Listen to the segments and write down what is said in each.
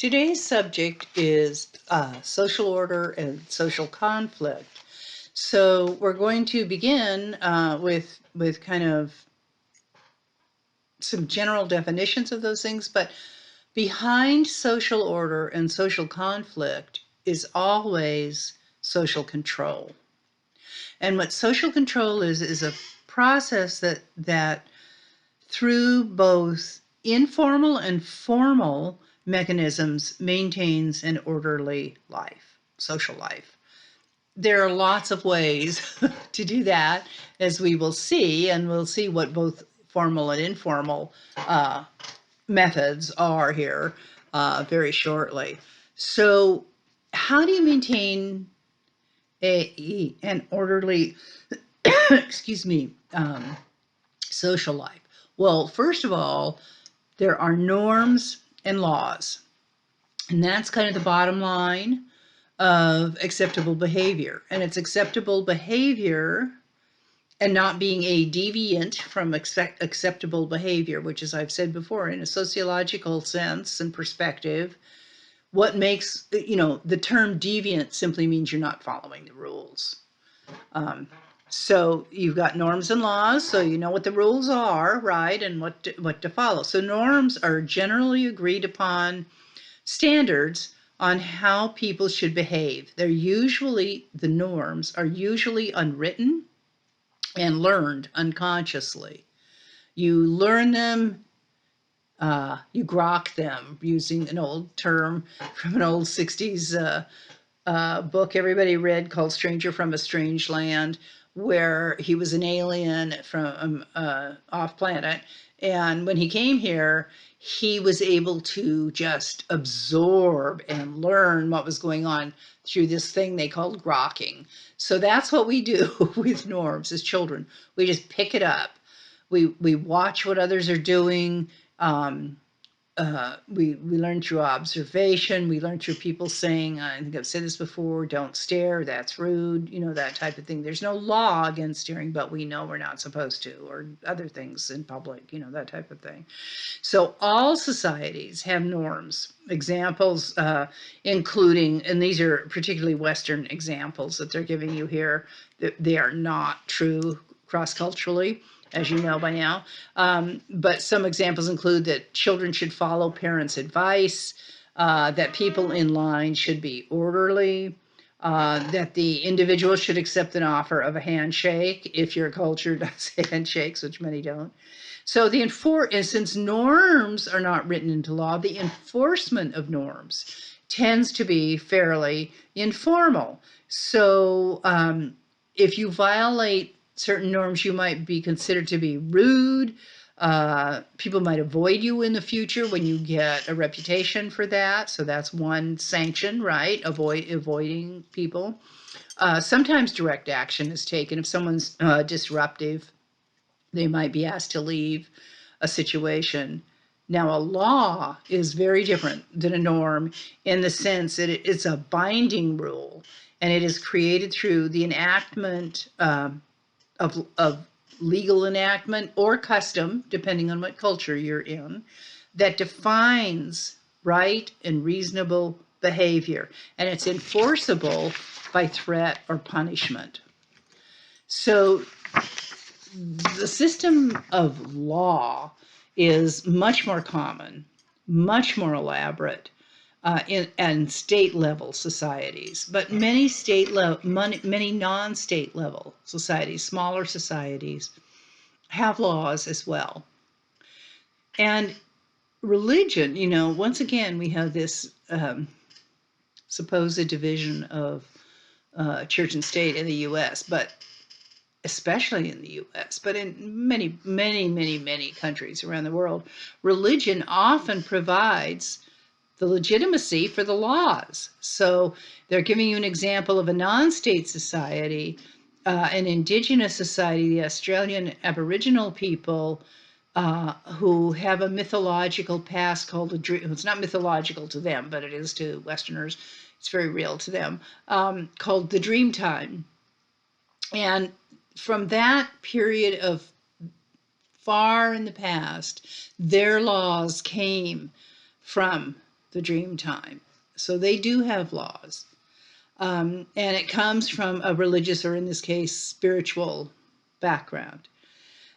Today's subject is social order and social conflict. So we're going to begin with kind of some general definitions of those things, but behind social order and social conflict is always social control. And what social control is a process that through both informal and formal mechanisms maintains an orderly life, social life. There are lots of ways to do that, as we will see, and we'll see what both formal and informal methods are here very shortly. So, how do you maintain an orderly, excuse me, social life? Well, first of all, there are norms and laws, and that's kind of the bottom line of acceptable behavior. And it's acceptable behavior and not being a deviant from acceptable behavior, which, as I've said before, in a sociological sense and perspective, what makes, the term deviant simply means you're not following the rules. So you've got norms and laws, so you know what the rules are, right, and what to follow. So norms are generally agreed upon standards on how people should behave. The norms are usually unwritten and learned unconsciously. You learn them, you grok them, using an old term from an old 60s book everybody read called Stranger from a Strange Land, where he was an alien from off planet. And when he came here, he was able to just absorb and learn what was going on through this thing they called grokking. So that's what we do with norms as children. We just pick it up. We watch what others are doing. We learn through observation. We learn through people saying, I think I've said this before, don't stare, that's rude, that type of thing. There's no law against staring, but we know we're not supposed to, or other things in public, that type of thing. So all societies have norms. Examples including, and these are particularly Western examples that they're giving you here, they are not true cross-culturally, as you know by now. But some examples include that children should follow parents' advice, that people in line should be orderly, that the individual should accept an offer of a handshake if your culture does handshakes, which many don't. So since norms are not written into law, the enforcement of norms tends to be fairly informal. So if you violate certain norms, you might be considered to be rude. People might avoid you in the future when you get a reputation for that. So that's one sanction, right? Avoiding people. Sometimes direct action is taken. If someone's disruptive, they might be asked to leave a situation. Now, a law is very different than a norm in the sense that it's a binding rule, and it is created through the enactment of legal enactment or custom, depending on what culture you're in, that defines right and reasonable behavior, and it's enforceable by threat or punishment. So the system of law is much more common, much more elaborate in state level societies, but many non-state level societies, smaller societies, have laws as well. And religion, once again, we have this supposed division of church and state in the U.S., but especially in the U.S., but in many, many, many, many countries around the world, religion often provides the legitimacy for the laws. So they're giving you an example of a non-state society, an indigenous society, the Australian Aboriginal people, who have a mythological past called a dream. It's not mythological to them, but it is to Westerners. It's very real to them, called the Dreamtime. And from that period of far in the past, their laws came from the dream time. So they do have laws. And it comes from a religious, or in this case, spiritual background.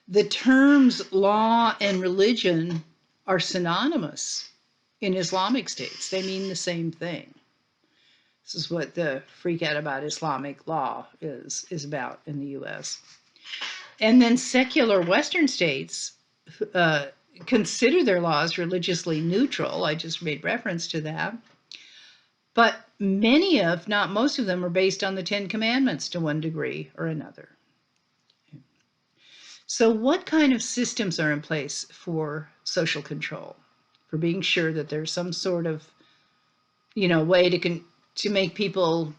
The terms law and religion are synonymous in Islamic states. They mean the same thing. This is what the freak out about Islamic law is about in the US. And then secular Western states uh, consider their laws religiously neutral. I just made reference to that. But many of, not most of them, are based on the Ten Commandments to one degree or another. So, what kind of systems are in place for social control, for being sure that there's some sort of, way to make people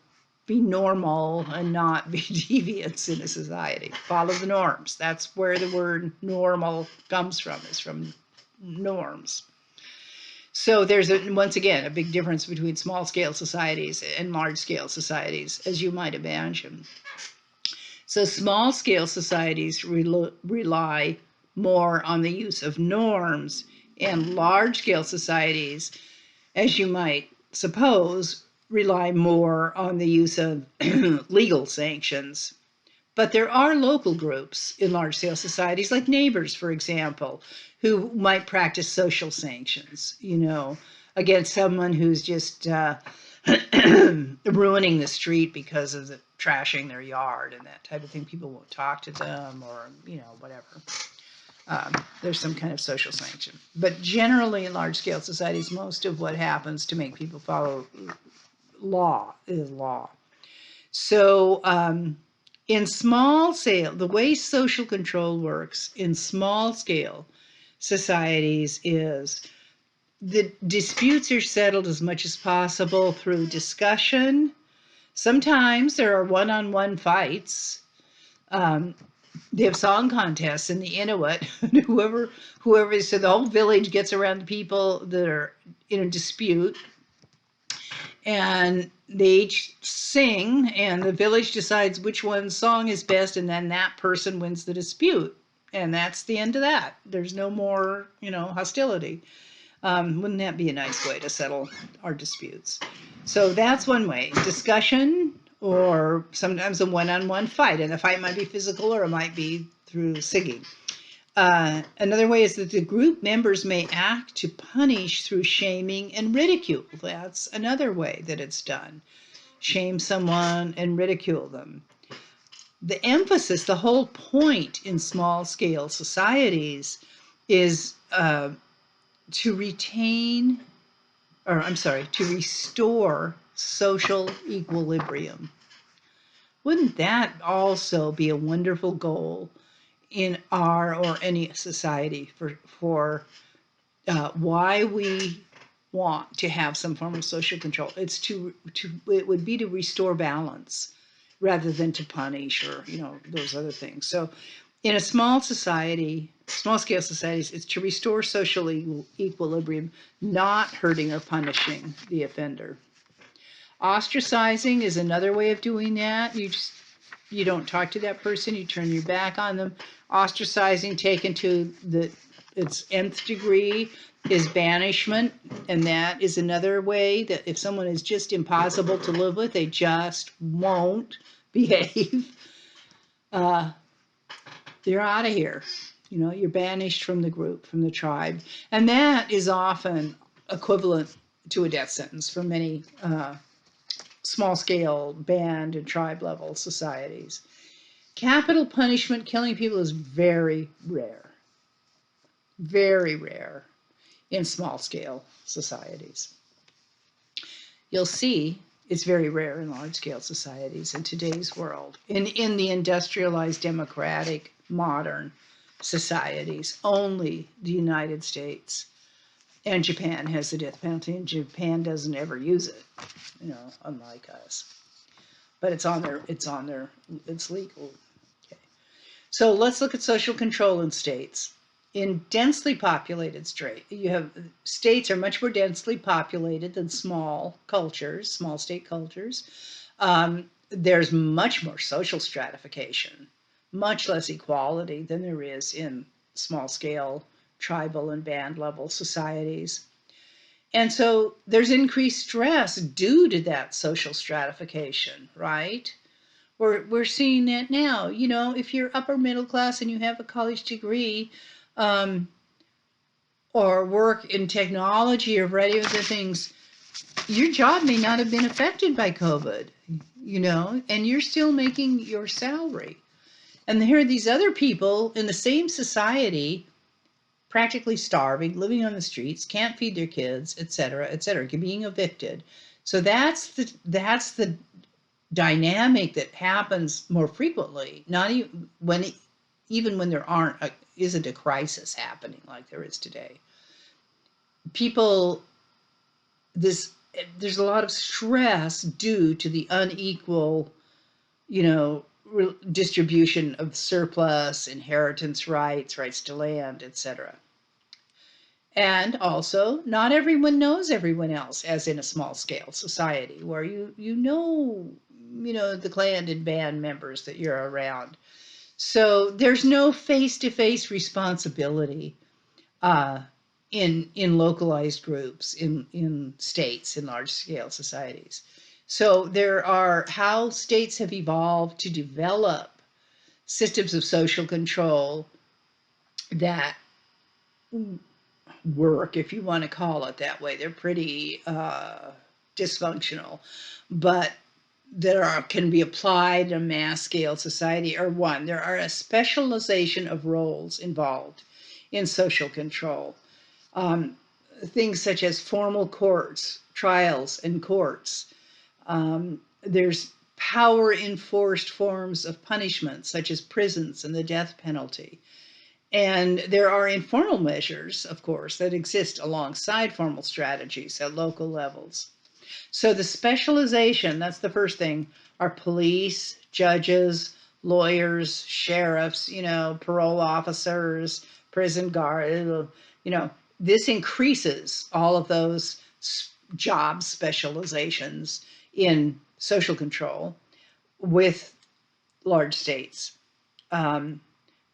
be normal and not be deviants in a society? Follow the norms. That's where the word normal comes from. Is from norms. So there's once again a big difference between small scale societies and large scale societies, as you might imagine. So small scale societies rely more on the use of norms, and large scale societies, as you might suppose, rely more on the use of legal sanctions. But there are local groups in large scale societies, like neighbors, for example, who might practice social sanctions, against someone who's just ruining the street because of the trashing their yard and that type of thing. People won't talk to them, or, whatever. There's some kind of social sanction. But generally, in large scale societies, most of what happens to make people follow law is law. So, in small scale, the way social control works in small scale societies is the disputes are settled as much as possible through discussion. Sometimes there are one-on-one fights. They have song contests in the Inuit. whoever, so the whole village gets around the people that are in a dispute, and they each sing, and the village decides which one's song is best, and then that person wins the dispute. And that's the end of that. There's no more, hostility. Wouldn't that be a nice way to settle our disputes? So that's one way. Discussion, or sometimes a one-on-one fight. And the fight might be physical, or it might be through singing. Another way is that the group members may act to punish through shaming and ridicule. That's another way that it's done. Shame someone and ridicule them. The emphasis, the whole point in small scale societies is to restore social equilibrium. Wouldn't that also be a wonderful goal in our or any society for why we want to have some form of social control? It's it would be to restore balance rather than to punish, or those other things. So in a small society, small scale societies, it's to restore social equilibrium, not hurting or punishing the offender. Ostracizing is another way of doing that. You don't talk to that person, you turn your back on them. Ostracizing, taken to its nth degree, is banishment, and that is another way that if someone is just impossible to live with, they just won't behave, they're out of here. You're banished from the group, from the tribe. And that is often equivalent to a death sentence for many small scale band and tribe level societies. Capital punishment, killing people, is very rare in small scale societies. You'll see it's very rare in large scale societies in today's world. In the industrialized, democratic, modern societies, only the United States and Japan has the death penalty, and Japan doesn't ever use it, unlike us. But it's legal. Okay. So let's look at social control in states. In densely populated states are much more densely populated than small state cultures. There's much more social stratification, much less equality than there is in small scale tribal and band level societies. And so there's increased stress due to that social stratification, right? We're seeing that now. You know, if you're upper middle class and you have a college degree, um, or work in technology or variety of other things, your job may not have been affected by COVID, you know, and you're still making your salary. And here are these other people in the same society, practically starving, living on the streets, can't feed their kids, et cetera, being evicted. So that's the dynamic that happens more frequently. Not even when there isn't a crisis happening like there is today. People, this there's a lot of stress due to the unequal, you know, distribution of surplus, inheritance rights to land, etc. And also, not everyone knows everyone else, as in a small scale society where you know the clan and band members that you're around. So there's no face-to-face responsibility uh, in localized groups, in states, in large scale societies. So there are how states have evolved to develop systems of social control that work, if you want to call it that way. They're pretty dysfunctional, but can be applied in a mass scale society. Or one, there are a specialization of roles involved in social control. Um, Things such as formal courts, trials, and courts. There's power enforced forms of punishment, such as prisons and the death penalty. And there are informal measures, of course, that exist alongside formal strategies at local levels. So the specialization, that's the first thing, are police, judges, lawyers, sheriffs, you know, parole officers, prison guard, you know, this increases all of those job specializations in social control with large states. Um,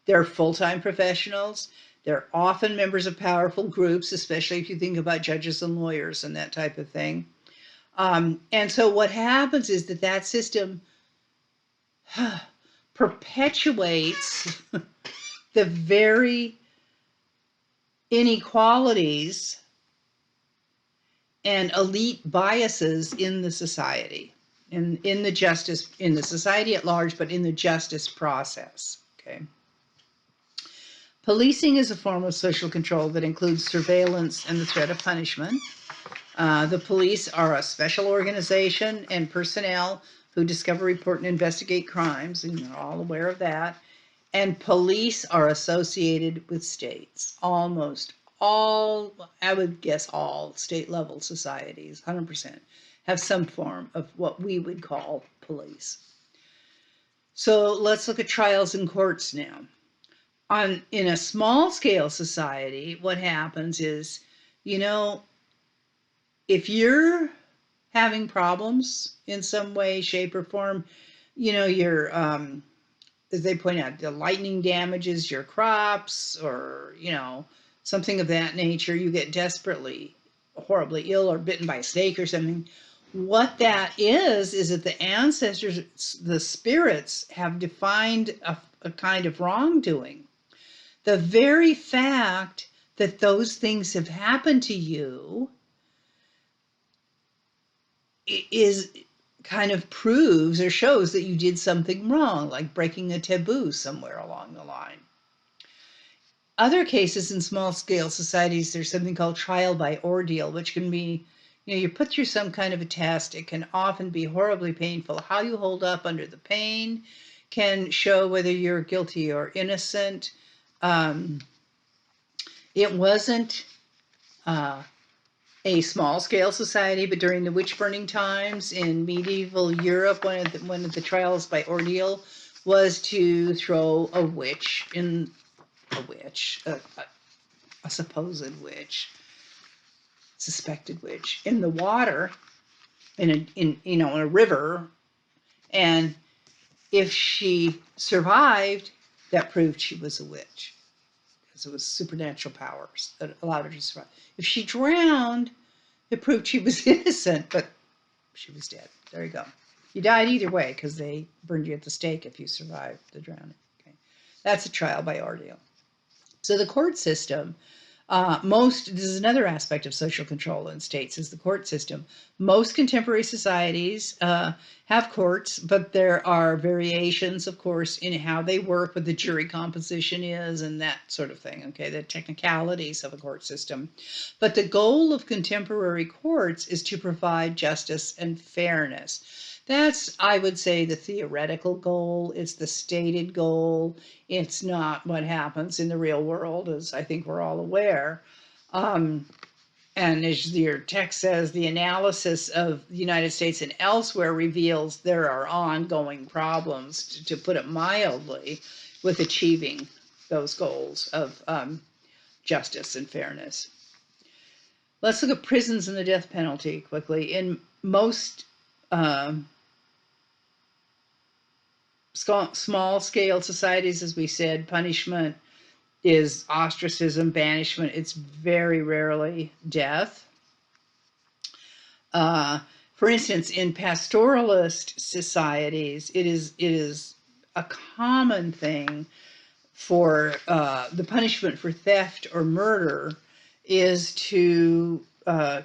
they're full-time professionals. They're often members of powerful groups, especially if you think about judges and lawyers and that type of thing. And so what happens is that system perpetuates the very inequalities and elite biases in the society, in the society at large, but in the justice process. Okay. Policing is a form of social control that includes surveillance and the threat of punishment. The police are a special organization and personnel who discover, report, and investigate crimes, and you're all aware of that. And police are associated with states. Almost all, I would guess all state-level societies, 100%, have some form of what we would call police. So let's look at trials and courts now. In a small-scale society, what happens is, you know, if you're having problems in some way, shape, or form, you know, you're, as they point out, the lightning damages your crops, or, you know, something of that nature, you get desperately, horribly ill or bitten by a snake or something. What that is that the ancestors, the spirits, have defined a kind of wrongdoing. The very fact that those things have happened to you is kind of proves or shows that you did something wrong, like breaking a taboo somewhere along the line. Other cases in small scale societies, there's something called trial by ordeal, which can be, you know, you're put through some kind of a test. It can often be horribly painful. How you hold up under the pain can show whether you're guilty or innocent. It wasn't a small-scale society, but during the witch-burning times in medieval Europe, one of the trials by ordeal was to throw a supposed witch, suspected witch, in the water, in a river, and if she survived, that proved she was a witch, because it was supernatural powers that allowed her to survive. If she drowned, It proved she was innocent, but she was dead. There you go. You died either way because they burned you at the stake if you survived the drowning. Okay. That's a trial by ordeal. So the court system, this is another aspect of social control in states, is the court system. Most contemporary societies have courts, but there are variations, of course, in how they work, what the jury composition is, and that sort of thing, okay, the technicalities of a court system. But the goal of contemporary courts is to provide justice and fairness. That's, I would say, the theoretical goal. It's the stated goal. It's not what happens in the real world, as I think we're all aware. And as your text says, the analysis of the United States and elsewhere reveals there are ongoing problems, to put it mildly, with achieving those goals of justice and fairness. Let's look at prisons and the death penalty quickly. In most small-scale societies, as we said, punishment is ostracism, banishment. It's very rarely death. For instance, in pastoralist societies, it is a common thing for the punishment for theft or murder is to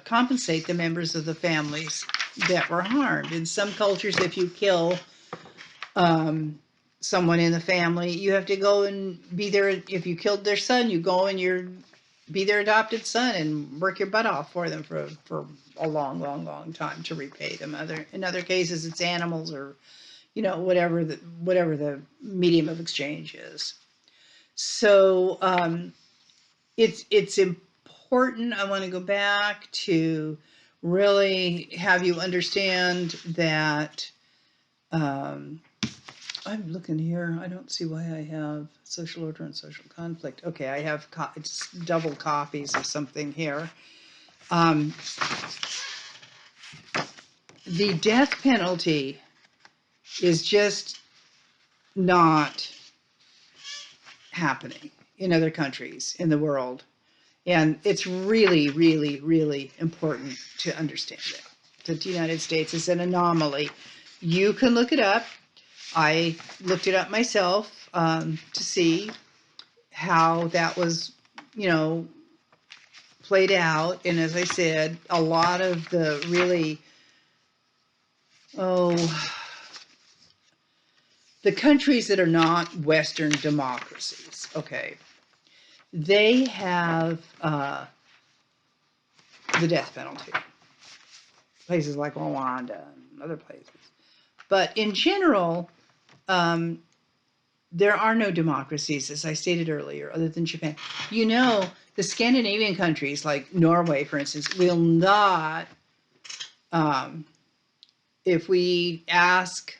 compensate the members of the families that were harmed. In some cultures, if you kill someone in the family, you have to go and be there. If you killed their son, you go and be their adopted son and work your butt off for them for a long time to repay them. In other cases, it's animals or, whatever the medium of exchange is. So it's important. I want to go back to really have you understand that. I'm looking here. I don't see why I have social order and social conflict. Okay, I have it's double copies of something here. The death penalty is just not happening in other countries in the world. And it's really, really, really important to understand that the United States is an anomaly. You can look it up. I looked it up myself to see how that was, played out. And as I said, a lot of the really, the countries that are not Western democracies, okay, they have the death penalty. Places like Rwanda and other places. But in general, there are no democracies, as I stated earlier, other than Japan. The Scandinavian countries, like Norway, for instance, will not, if we ask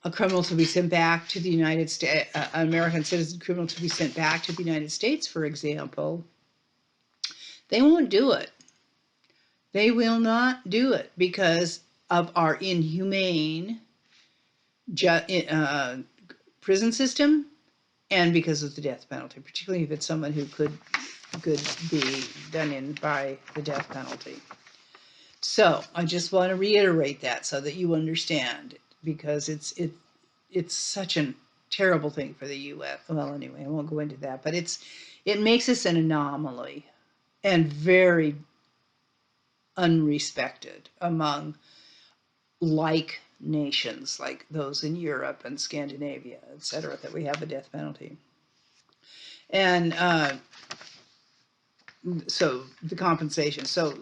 a criminal to be sent back to the United States, an American citizen criminal to be sent back to the United States, for example, they won't do it. They will not do it because of our inhumane prison system and because of the death penalty, particularly if it's someone who could be done in by the death penalty. So I just want to reiterate that so that you understand it, because it's such a terrible thing for the U.S. Well, anyway, I won't go into that, but it makes us an anomaly and very unrespected among like nations, like those in Europe and Scandinavia, etc., that we have a death penalty. And so the compensation. So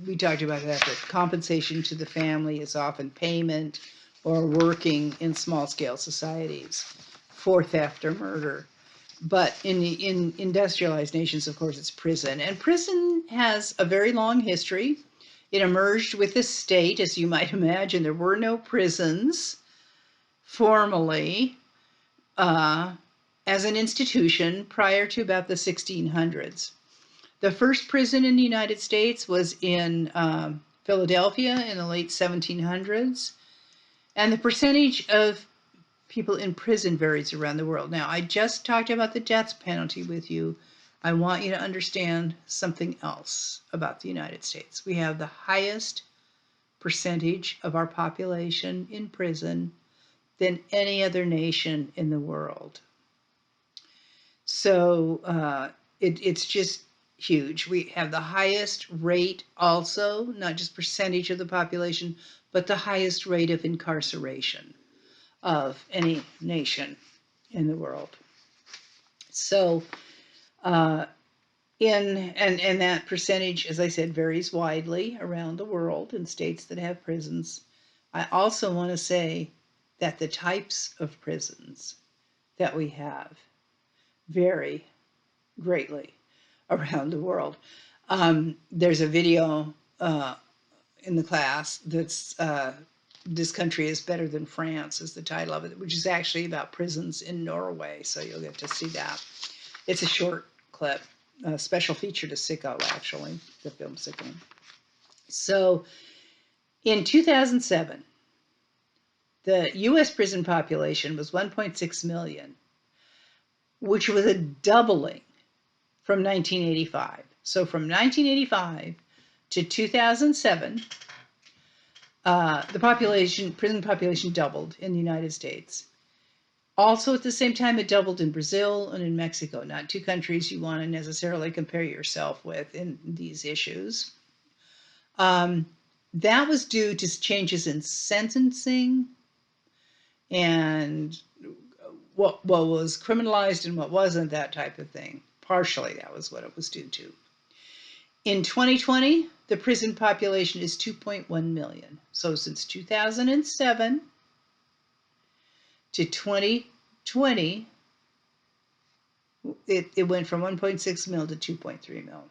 we talked about that compensation to the family is often payment or working in small-scale societies for theft or murder. But in industrialized nations, of course, it's prison. And prison has a very long history. It emerged with the state, as you might imagine. There were no prisons formally as an institution prior to about the 1600s. The first prison in the United States was in Philadelphia in the late 1700s. And the percentage of people in prison varies around the world. Now, I just talked about the death penalty with you. I want you to understand something else about the United States. We have the highest percentage of our population in prison than any other nation in the world. So it's just huge. We have the highest rate also, not just percentage of the population, but the highest rate of incarceration of any nation in the world. So and that percentage, as I said, varies widely around the world in states that have prisons. I also want to say that the types of prisons that we have vary greatly around the world. There's a video in the class that's This Country is Better Than France is the title of it, which is actually about prisons in Norway, so you'll get to see that. It's a short clip, a special feature to Sicko, actually, the film Sicko. So in 2007, the U.S. prison population was 1.6 million, which was a doubling from 1985. So from 1985 to 2007, the prison population doubled in the United States. Also, at the same time, it doubled in Brazil and in Mexico, not two countries you want to necessarily compare yourself with in these issues. That was due to changes in sentencing and what was criminalized and what wasn't, that type of thing. Partially, that was what it was due to. In 2020, the prison population is 2.1 million. So since 2007 to 2020, it went from 1.6 mil to 2.3 mil.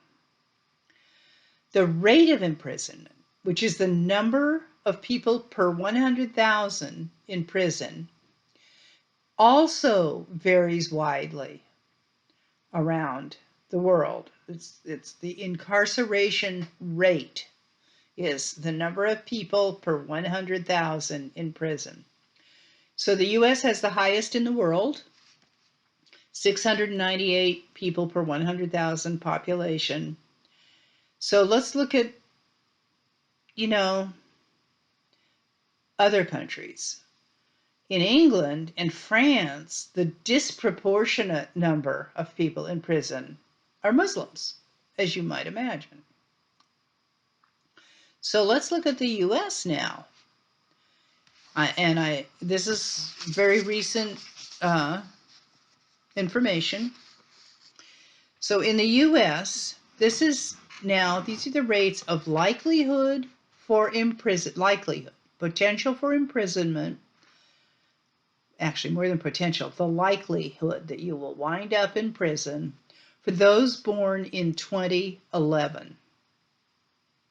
The rate of imprisonment, which is the number of people per 100,000 in prison, also varies widely around the world. It's the incarceration rate is the number of people per 100,000 in prison. So the U.S. has the highest in the world, 698 people per 100,000 population. So let's look at, other countries. In England and France, the disproportionate number of people in prison are Muslims, as you might imagine. So let's look at the U.S. now. This is very recent information. So in the U.S., these are the rates of likelihood for potential for imprisonment. Actually, more than potential, the likelihood that you will wind up in prison for those born in 2011.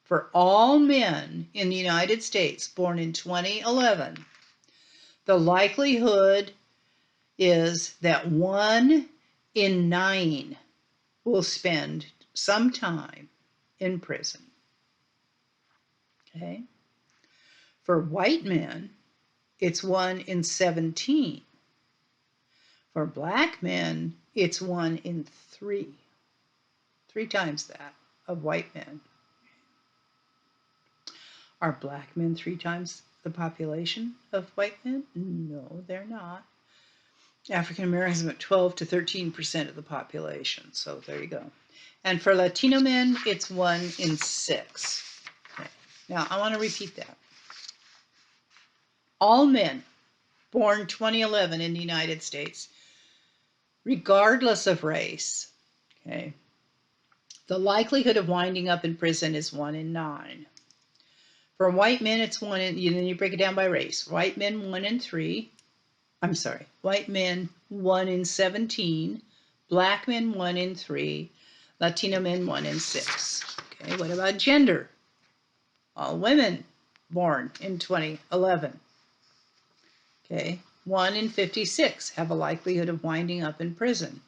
For all men in the United States born in 2011, the likelihood is that 1 in 9 will spend some time in prison. Okay? For white men, it's 1 in 17. For black men, it's 1 in 3. 3 times that of white men. Are black men 3 times the population of white men? No, they're not. African Americans are about 12 to 13% of the population. So there you go. And for Latino men, it's 1 in 6. Okay. Now, I want to repeat that. All men born 2011 in the United States, regardless of race, okay, the likelihood of winding up in prison is 1 in 9. For white men, it's 1 in, then you break it down by race. White men, 1 in 3. I'm sorry, white men, 1 in 17. Black men, 1 in 3. Latino men, 1 in 6. Okay, what about gender? All women born in 2011. Okay, 1 in 56 have a likelihood of winding up in prison.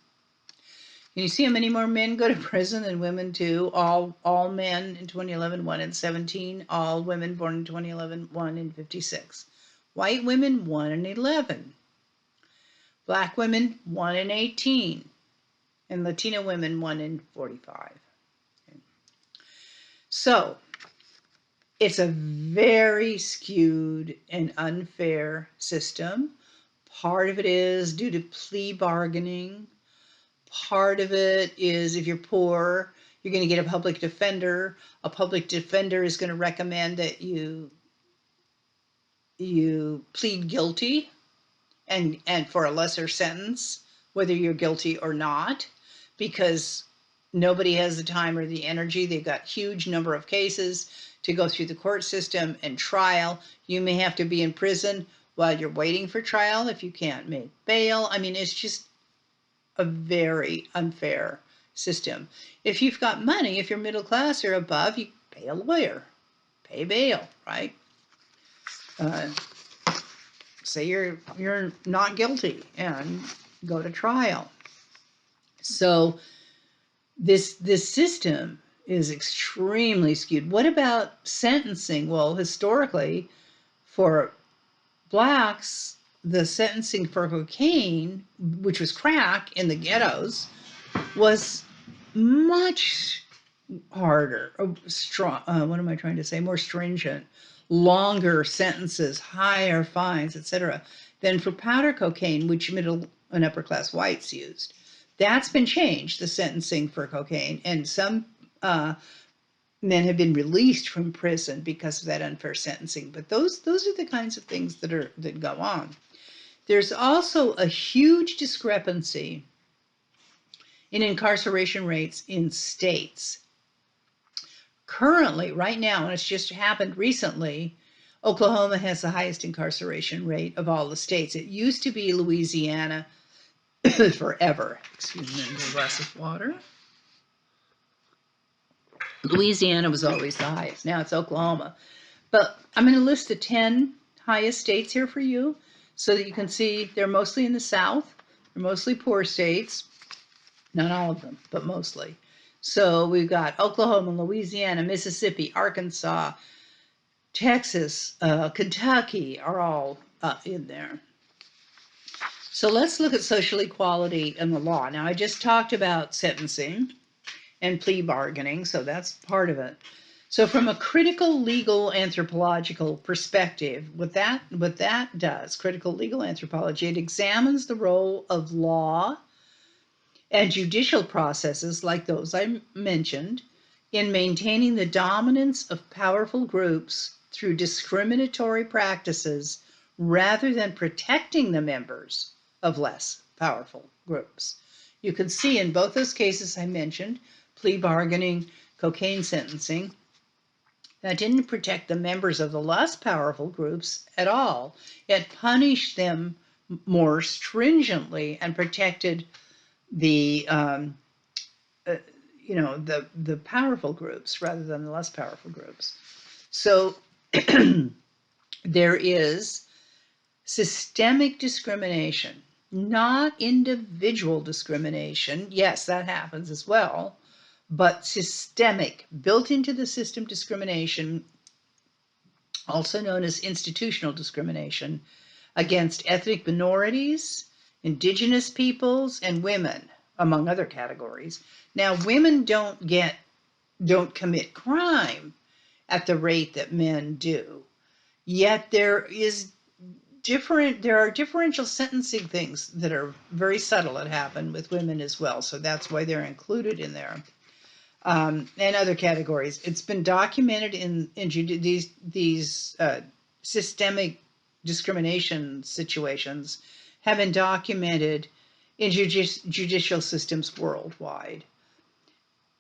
Can you see how many more men go to prison than women do? All men in 2011, 1 in 17. All women born in 2011, 1 in 56. White women, 1 in 11. Black women, 1 in 18. and Latina women 1 in 45. Okay. So it's a very skewed and unfair system. Part of it is due to plea bargaining. Part of it is if you're poor, you're going to get a public defender. A public defender is going to recommend that you plead guilty and for a lesser sentence, whether you're guilty or not, because nobody has the time or the energy. They've got huge number of cases to go through the court system and trial. You may have to be in prison while you're waiting for trial if you can't make bail. I mean, it's just a very unfair system. If you've got money, if you're middle class or above, you pay a lawyer, pay bail, right? Say you're not guilty and go to trial. So this system is extremely skewed. What about sentencing? Well, historically, for blacks, the sentencing for cocaine, which was crack in the ghettos, was much harder, strong. What am I trying to say? More stringent, longer sentences, higher fines, etc., than for powder cocaine, which middle and upper class whites used. That's been changed, the sentencing for cocaine, and some men have been released from prison because of that unfair sentencing. But those are the kinds of things that go on. There's also a huge discrepancy in incarceration rates in states. Currently, right now, and it's just happened recently, Oklahoma has the highest incarceration rate of all the states. It used to be Louisiana forever. Excuse me, a glass of water. Louisiana was always the highest. Now it's Oklahoma. But I'm going to list the 10 highest states here for you so that you can see they're mostly in the South. They're mostly poor states. Not all of them, but mostly. So we've got Oklahoma, Louisiana, Mississippi, Arkansas, Texas, Kentucky are all in there. So let's look at social equality in the law. Now, I just talked about sentencing and plea bargaining, so that's part of it. So from a critical legal anthropological perspective, what that does, critical legal anthropology, it examines the role of law and judicial processes like those I mentioned in maintaining the dominance of powerful groups through discriminatory practices rather than protecting the members of less powerful groups. You can see in both those cases I mentioned, plea bargaining, cocaine sentencing, that didn't protect the members of the less powerful groups at all. It punished them more stringently and protected the the powerful groups rather than the less powerful groups. So there is systemic discrimination, not individual discrimination. Yes, that happens as well, but systemic, built into the system discrimination, also known as institutional discrimination, against ethnic minorities, indigenous peoples, and women, among other categories. Now, women don't commit crime at the rate that men do. Yet there are differential sentencing things that are very subtle that happen with women as well. So that's why they're included in there. And other categories. It's been documented in these systemic discrimination situations have been documented in judicial systems worldwide.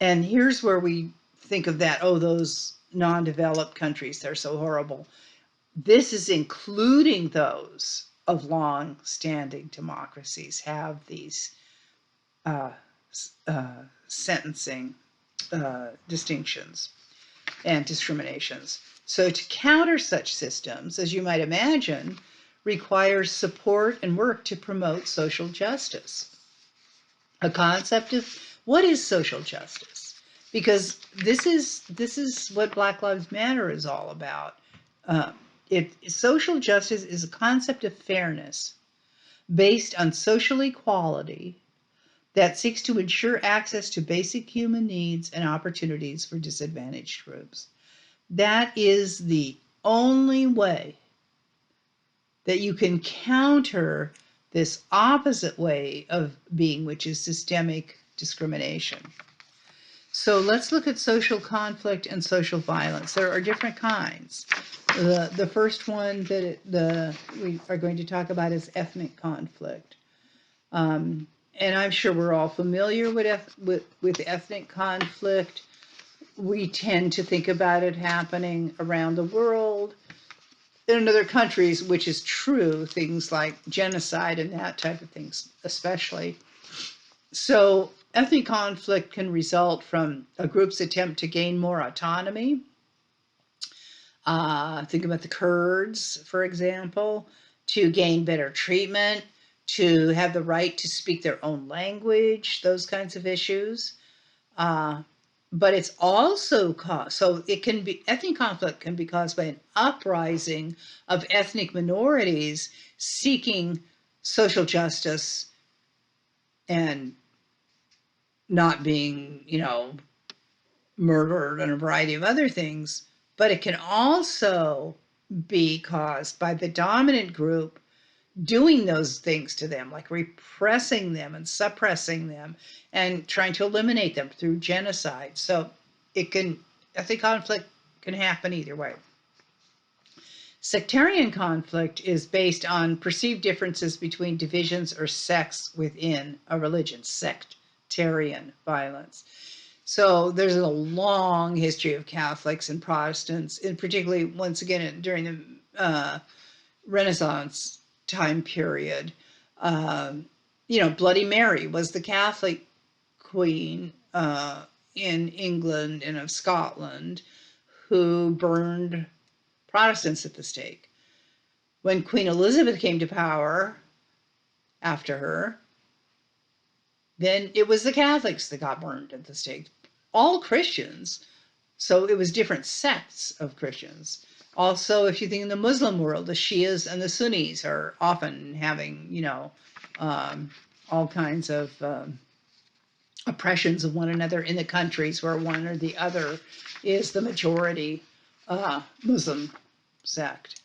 And here's where we think of that, oh, those non-developed countries, they're so horrible. This is including those of long-standing democracies have these sentencing distinctions and discriminations. So to counter such systems, as you might imagine, requires support and work to promote social justice. A concept of what is social justice? Because this is what Black Lives Matter is all about. Social justice is a concept of fairness based on social equality, that seeks to ensure access to basic human needs and opportunities for disadvantaged groups. That is the only way that you can counter this opposite way of being, which is systemic discrimination. So let's look at social conflict and social violence. There are different kinds. The first one that we are going to talk about is ethnic conflict. And I'm sure we're all familiar with ethnic conflict. We tend to think about it happening around the world. In other countries, which is true, things like genocide and that type of things, especially. So ethnic conflict can result from a group's attempt to gain more autonomy. Think about the Kurds, for example, to gain better treatment, to have the right to speak their own language, those kinds of issues. But it's also caused, so it can be, ethnic conflict can be caused by an uprising of ethnic minorities seeking social justice and not being, murdered and a variety of other things. But it can also be caused by the dominant group doing those things to them, like repressing them and suppressing them and trying to eliminate them through genocide. So ethnic conflict can happen either way. Sectarian conflict is based on perceived differences between divisions or sects within a religion, sectarian violence. So there's a long history of Catholics and Protestants, and particularly, once again, during the Renaissance time period. Bloody Mary was the Catholic queen in England and of Scotland who burned Protestants at the stake. When Queen Elizabeth came to power after her, then it was the Catholics that got burned at the stake. All Christians, so it was different sects of Christians. Also, if you think in the Muslim world, the Shias and the Sunnis are often having, all kinds of oppressions of one another in the countries where one or the other is the majority Muslim sect.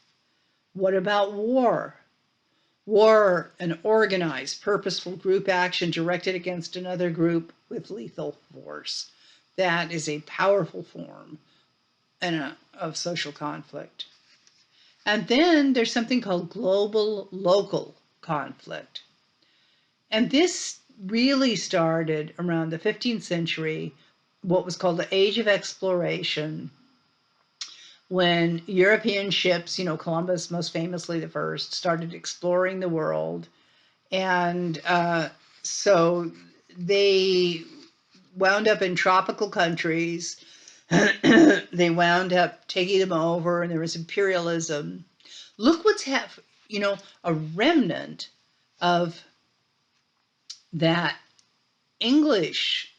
What about war? War, an organized, purposeful group action directed against another group with lethal force. That is a powerful form of social conflict. And then there's something called global local conflict. And this really started around the 15th century, what was called the Age of Exploration, when European ships, Columbus most famously the first, started exploring the world. And so they wound up in tropical countries. They wound up taking them over, and there was imperialism. Look what's happened, a remnant of that English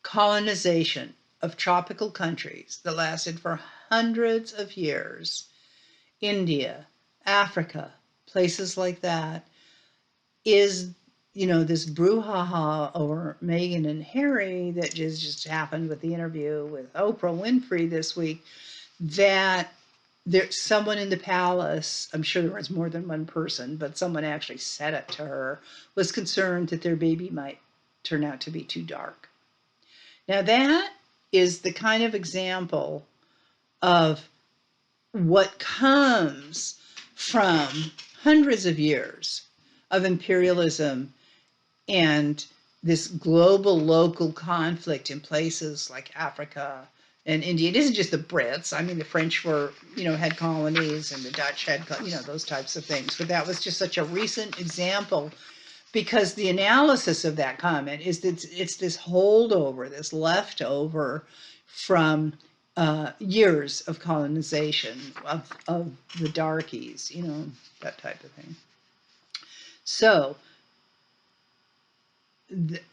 colonization of tropical countries that lasted for hundreds of years. India, Africa, places like that, is this brouhaha over Meghan and Harry that just happened with the interview with Oprah Winfrey this week, that there's someone in the palace, I'm sure there was more than one person, but someone actually said it to her, was concerned that their baby might turn out to be too dark. Now that is the kind of example of what comes from hundreds of years of imperialism and this global local conflict in places like Africa and India. It isn't just the Brits. I mean, the French were, had colonies, and the Dutch had, those types of things. But that was just such a recent example, because the analysis of that comment is that it's this holdover, this leftover from years of colonization of the darkies, that type of thing. So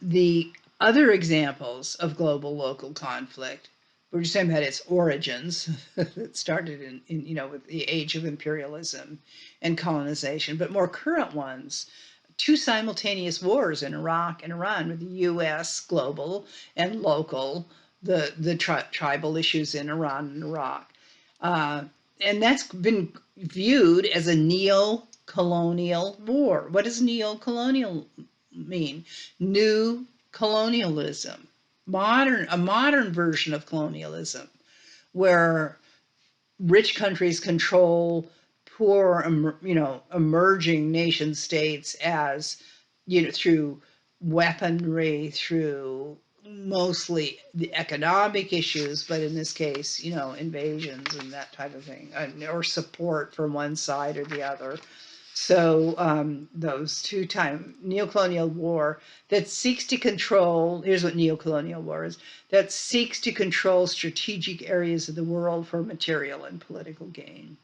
the other examples of global local conflict, we're just talking about its origins that started in with the age of imperialism and colonization, but more current ones two simultaneous wars in Iraq and Iran, with the U.S. global and local, the tribal issues in Iran and Iraq. Uh, and that's been viewed as a neo-colonial war. What does neo-colonial mean? New colonialism, a modern version of colonialism, where rich countries control poor, emerging nation states as, through weaponry, through mostly the economic issues, but in this case, invasions and that type of thing, or support from one side or the other. So those two-time neocolonial war that seeks to control, here's what neocolonial war is, that seeks to control strategic areas of the world for material and political gain.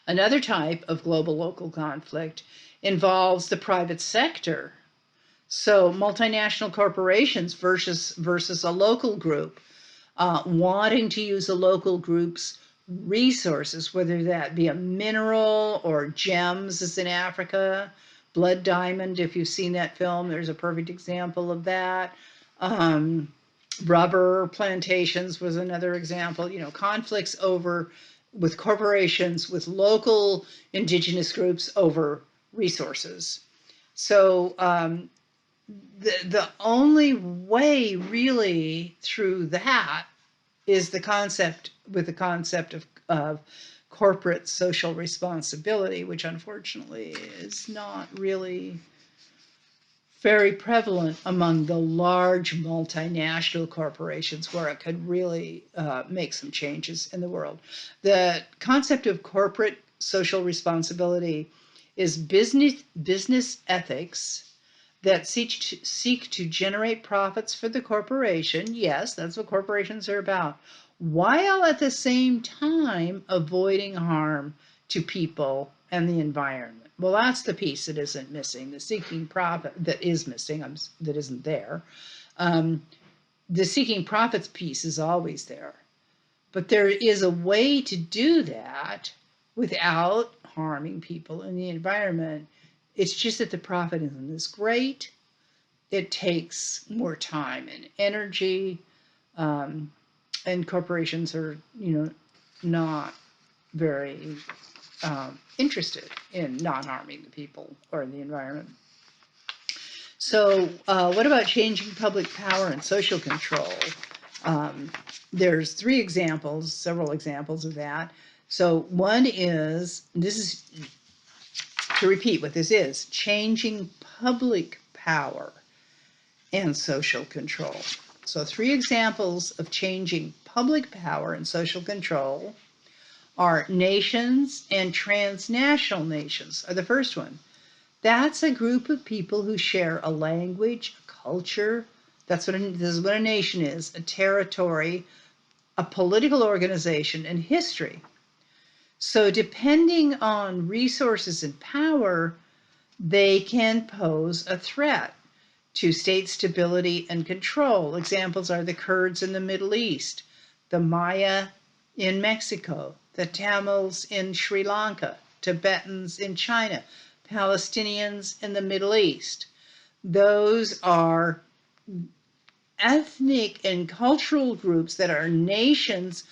Another type of global local conflict involves the private sector. So multinational corporations versus a local group, wanting to use a local group's resources, whether that be a mineral or gems, as in Africa, Blood Diamond. If you've seen that film, there's a perfect example of that. Rubber plantations was another example. Conflicts with corporations, with local indigenous groups over resources. So the only way really through that is the concept of corporate social responsibility, which unfortunately is not really very prevalent among the large multinational corporations, where it could really make some changes in the world. The concept of corporate social responsibility is business ethics that seek to generate profits for the corporation. Yes, that's what corporations are about, while at the same time avoiding harm to people and the environment. Well, that's the piece that isn't missing, the seeking profit that is missing, that isn't there. The seeking profits piece is always there. But there is a way to do that without harming people and the environment. It's just that the profit isn't as great. It takes more time and energy, and corporations are, not very interested in not harming the people or the environment. So what about changing public power and social control? There's several examples of that. So one is, this is, to repeat what this is, changing public power and social control. So 3 examples of changing public power and social control are nations and transnational nations are the first one. That's a group of people who share a language, a culture. This is what a nation is, a territory, a political organization, and history. So depending on resources and power, they can pose a threat to state stability and control. Examples are the Kurds in the Middle East, the Maya in Mexico, the Tamils in Sri Lanka, Tibetans in China, Palestinians in the Middle East. Those are ethnic and cultural groups that are nations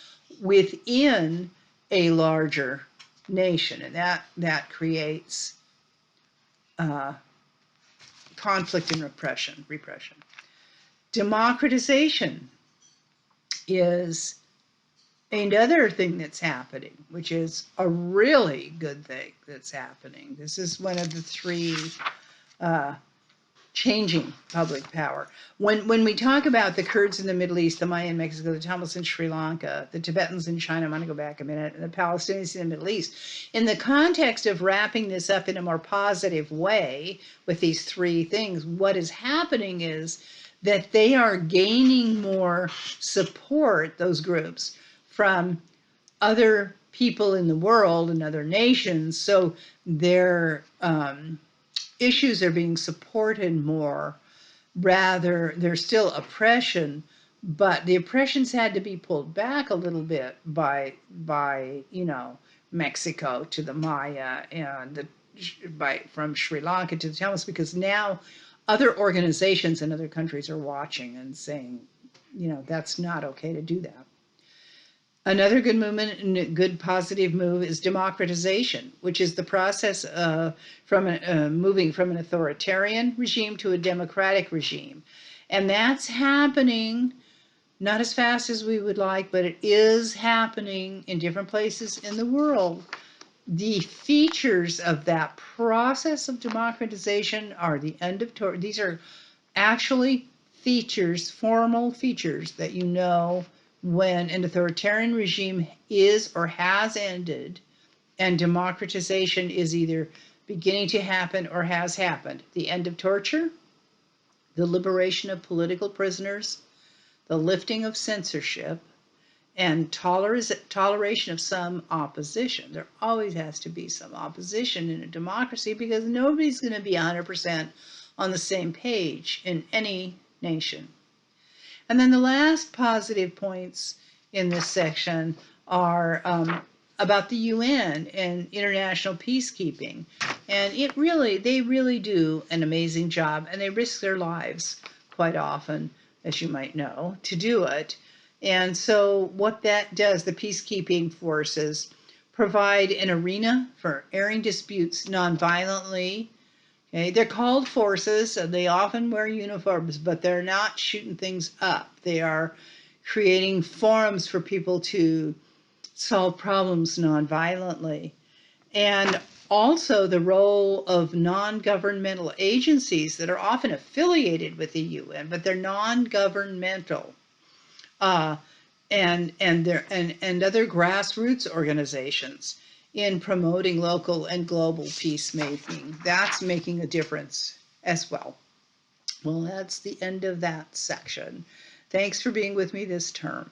within a larger nation, and that creates conflict and repression. Democratization is another thing that's happening, which is a really good thing that's happening. This is one of the 3 changing public power. When we talk about the Kurds in the Middle East, the Maya in Mexico, the Tamils in Sri Lanka, the Tibetans in China, I'm going to go back a minute, and the Palestinians in the Middle East, in the context of wrapping this up in a more positive way with these 3 things, what is happening is that they are gaining more support, those groups, from other people in the world and other nations. So their issues are being supported more. Rather, there's still oppression, but the oppressions had to be pulled back a little bit by Mexico to the Maya and from Sri Lanka to the Tamils, because now other organizations in other countries are watching and saying, that's not okay to do that. Another good movement and a good positive move is democratization, which is the process of moving from an authoritarian regime to a democratic regime. And that's happening not as fast as we would like, but it is happening in different places in the world. The features of that process of democratization are the end of torture. These are actually features, formal features that when an authoritarian regime is or has ended and democratization is either beginning to happen or has happened. The end of torture, the liberation of political prisoners, the lifting of censorship, and toleration of some opposition. There always has to be some opposition in a democracy because nobody's going to be 100% on the same page in any nation. And then the last positive points in this section are about the UN and international peacekeeping. And they really do an amazing job, and they risk their lives quite often, as you might know, to do it. And so what that does, the peacekeeping forces provide an arena for airing disputes nonviolently. Okay, they're called forces, and they often wear uniforms, but they're not shooting things up. They are creating forums for people to solve problems nonviolently. And also the role of non-governmental agencies that are often affiliated with the UN, but they're non-governmental. And other grassroots organizations in promoting local and global peacemaking. That's making a difference as well. Well, that's the end of that section. Thanks for being with me this term.